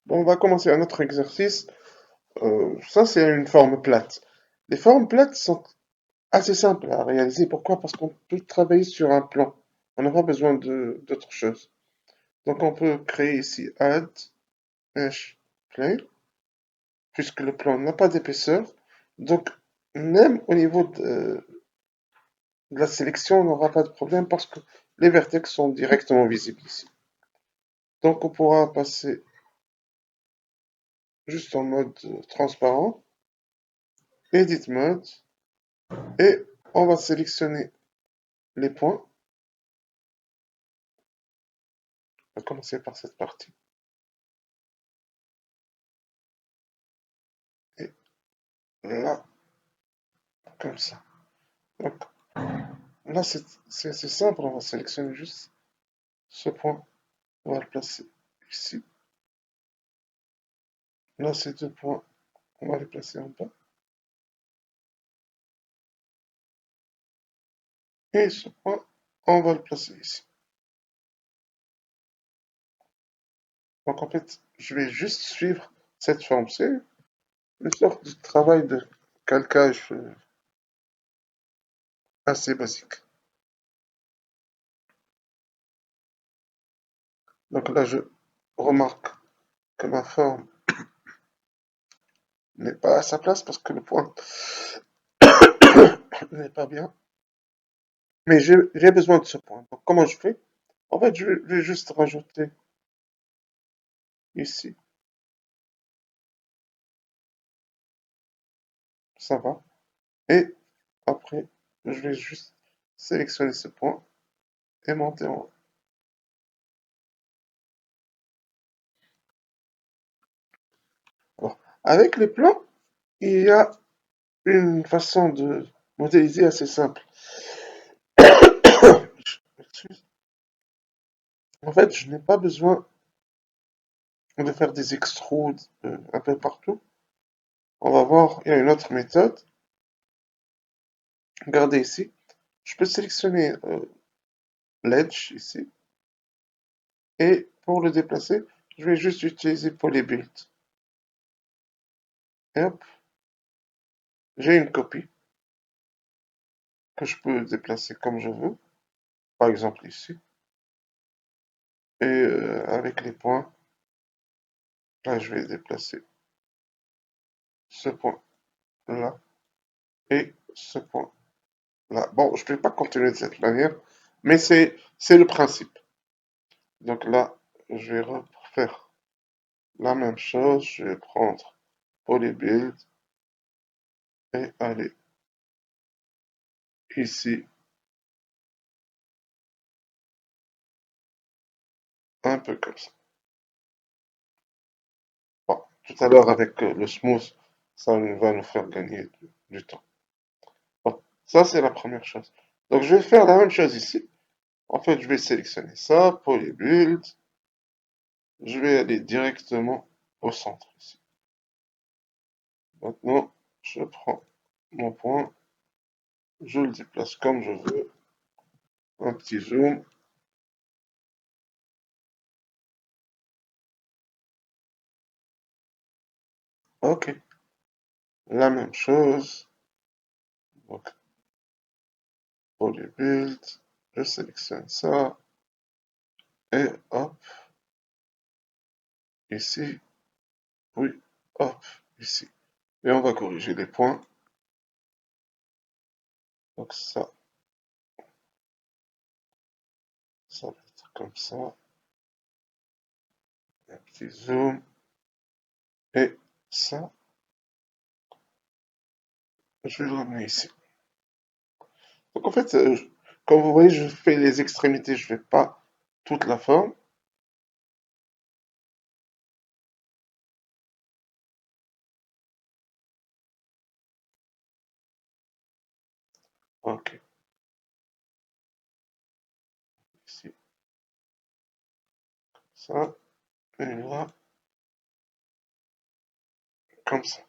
Bon, on va commencer un autre exercice. Ça, c'est une forme plate. Les formes plates sont assez simples à réaliser. Pourquoi? Parce qu'on peut travailler sur un plan. On n'a pas besoin d'autre chose. Donc, on peut créer ici Add, Mesh, Plane, puisque le plan n'a pas d'épaisseur. Donc, même au niveau de la sélection, on n'aura pas de problème parce que les vertex sont directement visibles ici. Donc, on pourra passer juste en mode transparent, Edit Mode, et on va sélectionner les points. On va commencer par cette partie. Et là, comme ça. Donc là, c'est assez simple. On va sélectionner juste ce point. On va le placer ici. Là, ces deux points, on va les placer en bas. Et ce point, on va le placer ici. Donc en fait, je vais juste suivre cette forme. C'est une sorte de travail de calcage assez basique. Donc là, je remarque que ma forme n'est pas à sa place parce que le point n'est pas bien. Mais j'ai besoin de ce point. Donc comment je fais? En fait, je vais juste rajouter ici. Ça va. Et après, je vais juste sélectionner ce point et monter en haut. Alors, avec les plans, il y a une façon de modéliser assez simple. En fait, je n'ai pas besoin de faire des extrudes un peu partout. On va voir, il y a une autre méthode. Regardez ici. Je peux sélectionner l'edge ici. Et pour le déplacer, je vais juste utiliser Polybuild. Et hop, j'ai une copie que je peux déplacer comme je veux. Par exemple ici. Et avec les points, là, je vais déplacer ce point là et ce point là. Bon, je ne vais pas continuer de cette manière, mais c'est le principe. Donc là, je vais refaire la même chose. Je vais prendre Polybuild et aller ici, un peu comme ça. Bon, tout à l'heure avec le smooth, ça va nous faire gagner du temps. Bon, ça c'est la première chose. Donc je vais faire la même chose ici. En fait, je vais sélectionner ça, Polybuild. Je vais aller directement au centre ici. Maintenant, je prends mon point, je le déplace comme je veux, un petit zoom. Ok, la même chose. Donc, Polybuild, je sélectionne ça, et hop, ici, oui, hop, ici. Et on va corriger les points. Donc ça va être comme ça. Un petit zoom. Et ça, je vais le ramener ici. Donc en fait, comme vous voyez, je fais les extrémités, je fais pas toute la forme. Ok, ici, ça, et là, comme ça.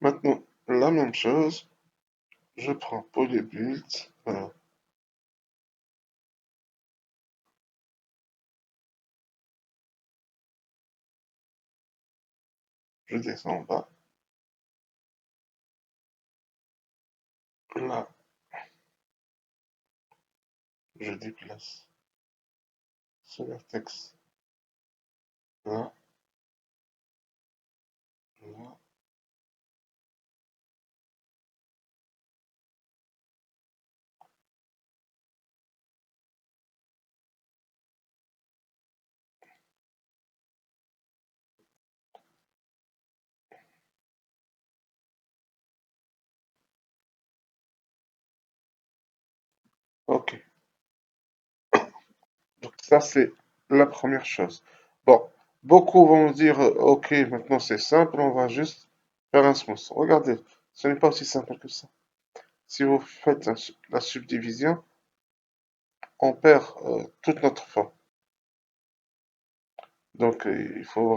Maintenant, la même chose, je prends Polybuild, Je descends en bas. Là, je déplace ce vertex là, là. Ok. Donc ça, c'est la première chose. Bon, beaucoup vont me dire, ok, maintenant c'est simple, on va juste faire un smooth. Regardez, ce n'est pas aussi simple que ça. Si vous faites la subdivision, on perd toute notre forme. Donc il faut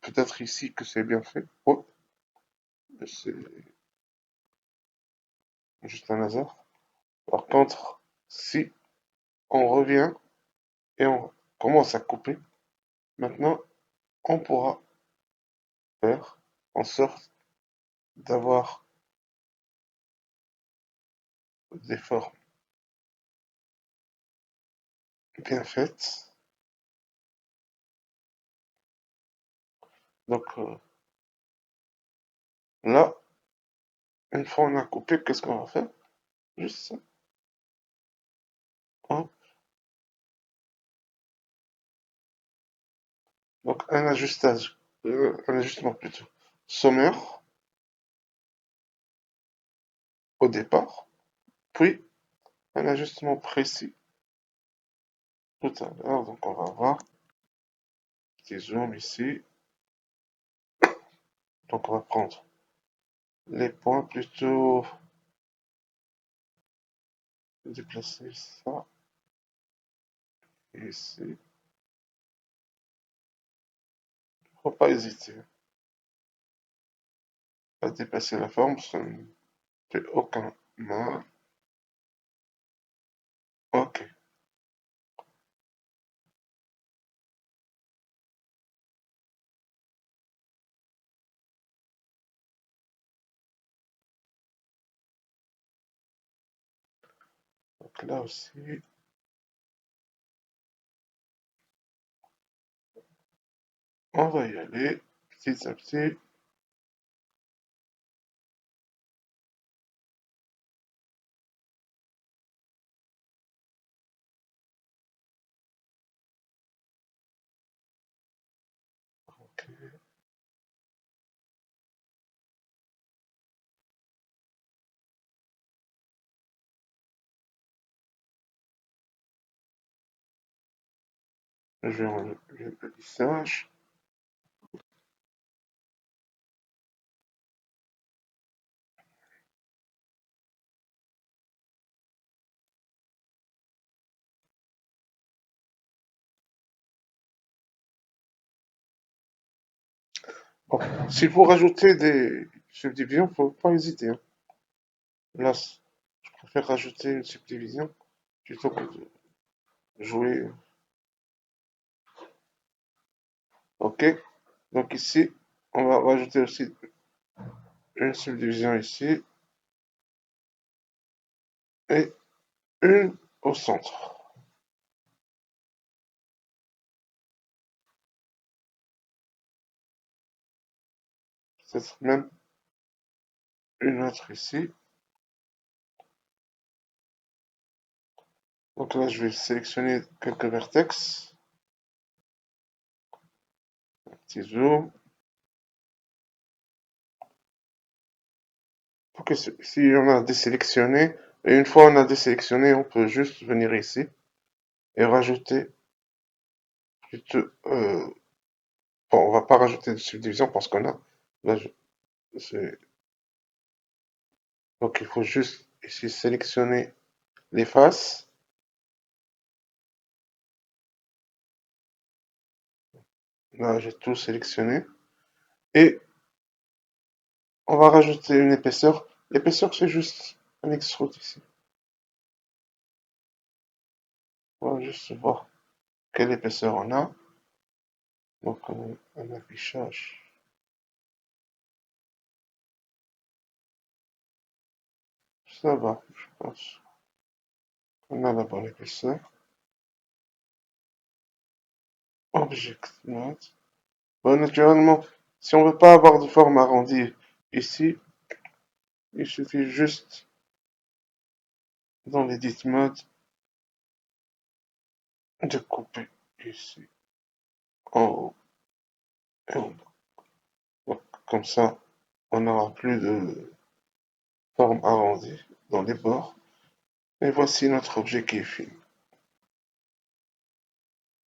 peut-être ici que c'est bien fait. Oh, c'est juste un hasard. Par contre, si on revient et on commence à couper, maintenant on pourra faire en sorte d'avoir des formes bien faites. Donc là, une fois on a coupé, qu'est-ce qu'on va faire? Juste ça. Hein. Donc un ajustement plutôt sommaire au départ, puis un ajustement précis tout à l'heure. Donc on va voir, petit zoom ici. Donc on va prendre les points plutôt, déplacer ça ici. Faut pas hésiter à dépasser la forme, ça ne fait aucun mal. Ok, donc là aussi, on va y aller petit à petit. Ok, je vais enlever le lissage. Bon, si vous rajoutez des subdivisions, faut pas hésiter, hein. Là, je préfère rajouter une subdivision plutôt que de jouer. Ok, donc ici, on va rajouter aussi une subdivision ici et une au centre. Peut-être même une autre ici. Donc là, je vais sélectionner quelques vertex. Petit zoom. Pour que si on a désélectionné, et une fois on a désélectionné, on peut juste venir ici et rajouter plutôt, bon, on va pas rajouter de subdivision parce qu'on a, là, donc il faut juste ici sélectionner les faces. Là, j'ai tout sélectionné. Et on va rajouter une épaisseur. L'épaisseur, c'est juste un extrude ici. On va juste voir quelle épaisseur on a. Donc, un affichage. Ça va, je pense. On a la bonne épaisseur. Object Mode. Bon, naturellement, si on veut pas avoir de forme arrondie ici, il suffit juste dans l'Edit Mode de couper ici, en haut et en bas. Donc, comme ça, on n'aura plus de forme arrondie dans les bords. Et voici notre objet qui est fini.